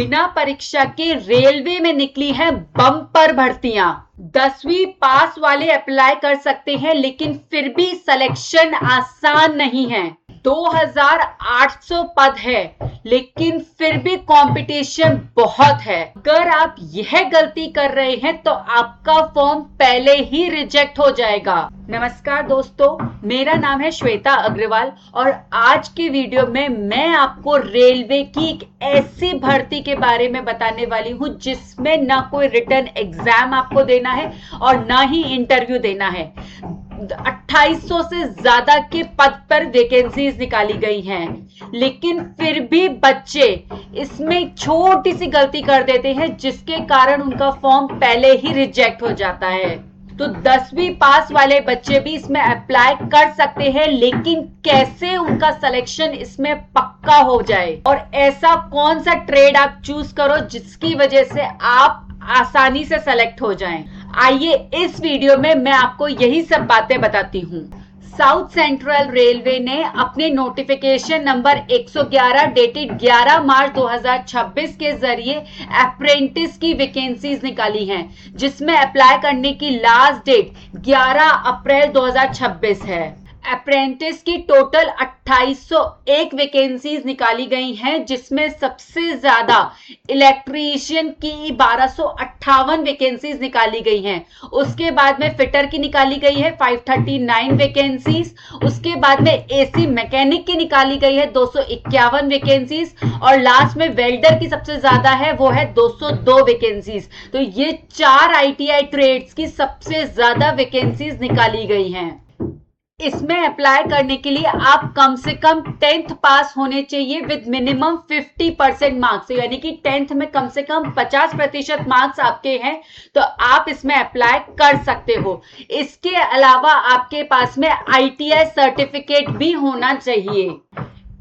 बिना परीक्षा के रेलवे में निकली है बम्पर भर्तियां। 10वीं पास वाले अप्लाई कर सकते हैं, लेकिन फिर भी सिलेक्शन आसान नहीं है। 2800 पद है, लेकिन फिर भी कंपटीशन बहुत है। अगर आप यह गलती कर रहे हैं तो आपका फॉर्म पहले ही रिजेक्ट हो जाएगा। नमस्कार दोस्तों, मेरा नाम है श्वेता अग्रवाल और आज के वीडियो में मैं आपको रेलवे की एक ऐसी भर्ती के बारे में बताने वाली हूं जिसमें ना कोई रिटन एग्जाम आपको देना है और ना ही इंटरव्यू देना है। 2800 से ज्यादा के पद पर वैकेंसीज निकाली गई हैं, लेकिन फिर भी बच्चे इसमें छोटी सी गलती कर देते हैं जिसके कारण उनका फॉर्म पहले ही रिजेक्ट हो जाता है। तो 10वीं पास वाले बच्चे भी इसमें अप्लाई कर सकते हैं, लेकिन कैसे उनका सिलेक्शन इसमें पक्का हो जाए और ऐसा कौन सा ट्रेड आप चूज करो जिसकी वजह से आप आसानी से सेलेक्ट हो जाएं। आइए इस वीडियो में मैं आपको यही सब बातें बताती हूँ। साउथ सेंट्रल रेलवे ने अपने नोटिफिकेशन नंबर 111 डेटेड 11 मार्च 2026 के जरिए अप्रेंटिस की वैकेंसीज निकाली हैं, जिसमें अप्लाई करने की लास्ट डेट 11 अप्रैल 2026 है। अप्रेंटिस की टोटल 2801 वैकेंसीज निकाली गई हैं, जिसमें सबसे ज्यादा इलेक्ट्रीशियन की 1258 वैकेंसीज निकाली गई हैं। उसके बाद में फिटर की निकाली गई है 539 वैकेंसीज। उसके बाद में एसी मैकेनिक की निकाली गई है 251 वैकेंसीज और लास्ट में वेल्डर की सबसे ज्यादा है, वो है 202 वैकेंसीज। तो ये 4 आईटीआई ट्रेड्स की सबसे ज्यादा वैकेंसीज निकाली गई हैं। इसमें अप्लाई करने के लिए आप कम से कम 10th पास होने चाहिए विद मिनिमम 50% मार्क्स, यानी कि 10th में कम से कम 50% मार्क्स आपके हैं तो आप इसमें अप्लाई कर सकते हो। इसके अलावा आपके पास में आईटीआई सर्टिफिकेट भी होना चाहिए।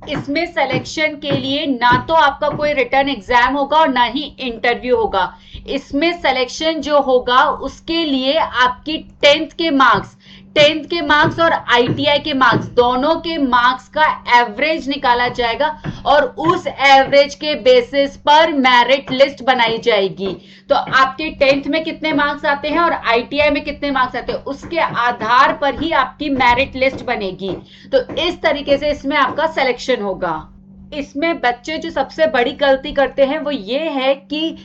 इसमें सिलेक्शन के लिए ना तो आपका कोई रिटन एग्जाम होगा और ना ही इंटरव्यू होगा। इसमें सिलेक्शन जो होगा उसके लिए आपकी 10th के मार्क्स और आईटीआई के मार्क्स दोनों के मार्क्स का एवरेज निकाला जाएगा और उस एवरेज के बेसिस पर मेरिट लिस्ट बनाई जाएगी। तो आपके 10th में कितने मार्क्स आते हैं और आईटीआई में कितने मार्क्स आते हैं, उसके आधार पर ही आपकी मेरिट लिस्ट बनेगी। तो इस तरीके से इसमें आपका सिलेक्शन होगा। इसमें बच्चे जो सबसे बड़ी गलती करते हैं वो ये है कि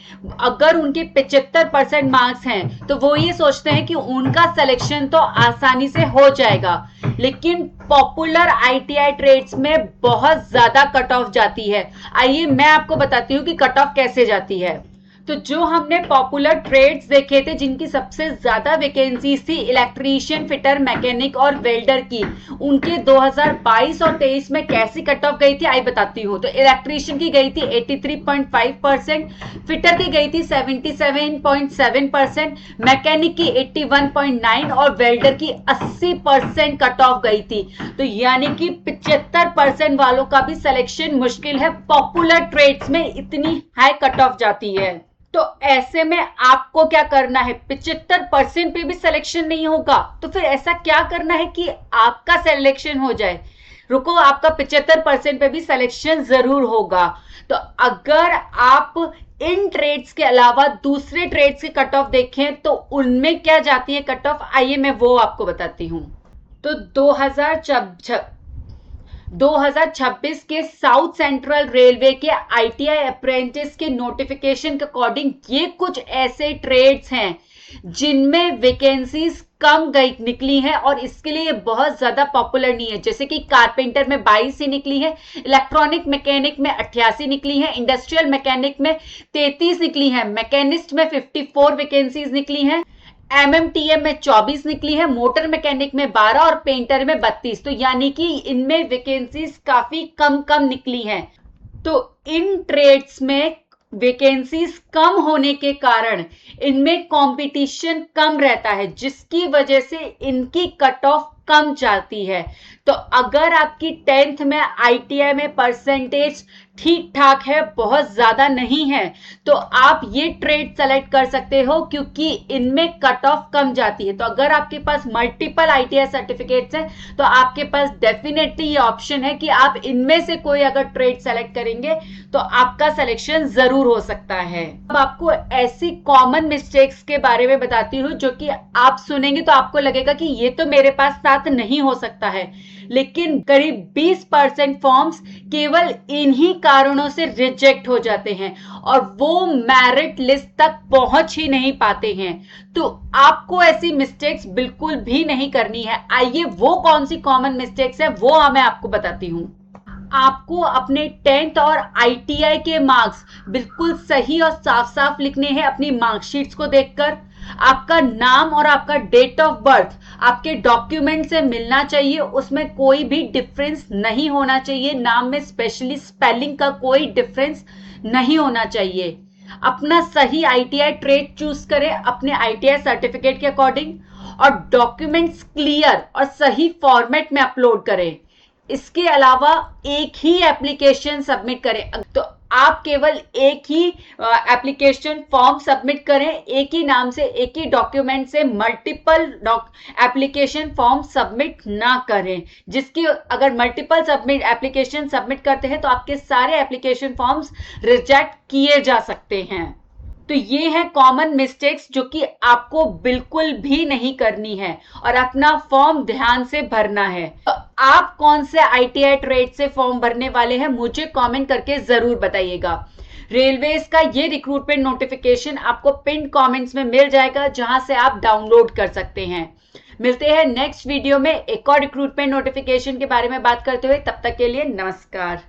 अगर उनके 75% मार्क्स हैं तो वो ये सोचते हैं कि उनका सिलेक्शन तो आसानी से हो जाएगा, लेकिन पॉपुलर आईटीआई ट्रेड्स में बहुत ज्यादा कट ऑफ जाती है। आइए मैं आपको बताती हूँ कि कट ऑफ कैसे जाती है। तो जो हमने पॉपुलर ट्रेड्स देखे थे जिनकी सबसे ज्यादा वैकेंसीज थी इलेक्ट्रीशियन, फिटर, मैकेनिक और वेल्डर की, उनके 2022 और 23 में कैसी कट ऑफ गई थी आई बताती हूँ। तो इलेक्ट्रीशियन की गई थी 83.5%, फिटर की गई थी 77.7%, मैकेनिक की 81.9% और वेल्डर की 80% कट ऑफ गई थी। तो यानी कि 75% वालों का भी सिलेक्शन मुश्किल है, पॉपुलर ट्रेड्स में इतनी हाई कट ऑफ जाती है। तो ऐसे में आपको क्या करना है, 75% पे भी सिलेक्शन नहीं होगा तो फिर ऐसा क्या करना है कि आपका सिलेक्शन हो जाए। रुको, आपका 75% पे भी सिलेक्शन जरूर होगा। तो अगर आप इन ट्रेड्स के अलावा दूसरे ट्रेड्स के कट ऑफ देखें तो उनमें क्या जाती है कट ऑफ, आइए मैं वो आपको बताती हूं। तो 2026 के साउथ सेंट्रल रेलवे के आईटीआई अप्रेंटिस के नोटिफिकेशन के अकॉर्डिंग ये कुछ ऐसे ट्रेड्स हैं जिनमें वैकेंसीज कम गई निकली हैं और इसके लिए बहुत ज्यादा पॉपुलर नहीं है। जैसे कि कारपेंटर में 22 ही निकली है, इलेक्ट्रॉनिक मैकेनिक में 88 निकली है, इंडस्ट्रियल मैकेनिक में 33 निकली है, मैकेनिस्ट में 54 वैकेंसीज निकली हैं, एमएमटीएम में 24 निकली है, मोटर मैकेनिक में 12 और पेंटर में 32। तो यानी कि इनमें वैकेंसीज काफी कम कम निकली हैं। तो इन ट्रेड्स में वैकेंसीज कम होने के कारण इनमें कंपटीशन कम रहता है, जिसकी वजह से इनकी कट ऑफ कम जाती है। तो अगर आपकी 10th में आईटीआई में परसेंटेज ठीक ठाक है, बहुत ज्यादा नहीं है, तो आप ये ट्रेड सेलेक्ट कर सकते हो क्योंकि इनमें कट ऑफ कम जाती है। तो अगर आपके पास मल्टीपल आईटीआई सर्टिफिकेट्स हैं तो आपके पास डेफिनेटली ये ऑप्शन है कि आप इनमें से कोई अगर ट्रेड सेलेक्ट करेंगे तो आपका सिलेक्शन जरूर हो सकता है। अब आपको ऐसी कॉमन मिस्टेक्स के बारे में बताती हूँ जो कि आप सुनेंगे तो आपको लगेगा कि ये तो मेरे पास साथ नहीं हो सकता है, लेकिन करीब 20% फॉर्म्स केवल इन्हीं कारणों से रिजेक्ट हो जाते हैं और वो मेरिट लिस्ट तक पहुंच ही नहीं पाते हैं। तो आपको ऐसी मिस्टेक्स बिल्कुल भी नहीं करनी है। आइए वो कौन सी कॉमन मिस्टेक्स है वो मैं आपको बताती हूं। आपको अपने 10th और आईटीआई के मार्क्स बिल्कुल सही और साफ साफ लिखने हैं अपनी मार्कशीट्स को देखकर। आपका नाम और आपका डेट ऑफ बर्थ आपके डॉक्यूमेंट से मिलना चाहिए, उसमें कोई भी डिफरेंस नहीं होना चाहिए। नाम में स्पेशली स्पेलिंग का कोई डिफरेंस नहीं होना चाहिए। अपना सही आईटीआई ट्रेड चूज करें अपने आईटीआई सर्टिफिकेट के अकॉर्डिंग और डॉक्यूमेंट्स क्लियर और सही फॉर्मेट में अपलोड करें। इसके अलावा एक ही एप्लीकेशन सबमिट करें। तो आप केवल एक ही एप्लीकेशन फॉर्म सबमिट करें, एक ही नाम से एक ही डॉक्यूमेंट से मल्टीपल एप्लीकेशन फॉर्म सबमिट ना करें, जिसकी अगर मल्टीपल सबमिट एप्लीकेशन सबमिट करते हैं तो आपके सारे एप्लीकेशन फॉर्म्स रिजेक्ट किए जा सकते हैं। तो ये है कॉमन मिस्टेक्स जो कि आपको बिल्कुल भी नहीं करनी है और अपना फॉर्म ध्यान से भरना है। तो आप कौन से आईटीआई ट्रेड से फॉर्म भरने वाले हैं मुझे कमेंट करके जरूर बताइएगा। रेलवेज का ये रिक्रूटमेंट नोटिफिकेशन आपको पिन कमेंट्स में मिल जाएगा जहां से आप डाउनलोड कर सकते हैं। मिलते हैं नेक्स्ट वीडियो में एक और रिक्रूटमेंट नोटिफिकेशन के बारे में बात करते हुए। तब तक के लिए नमस्कार।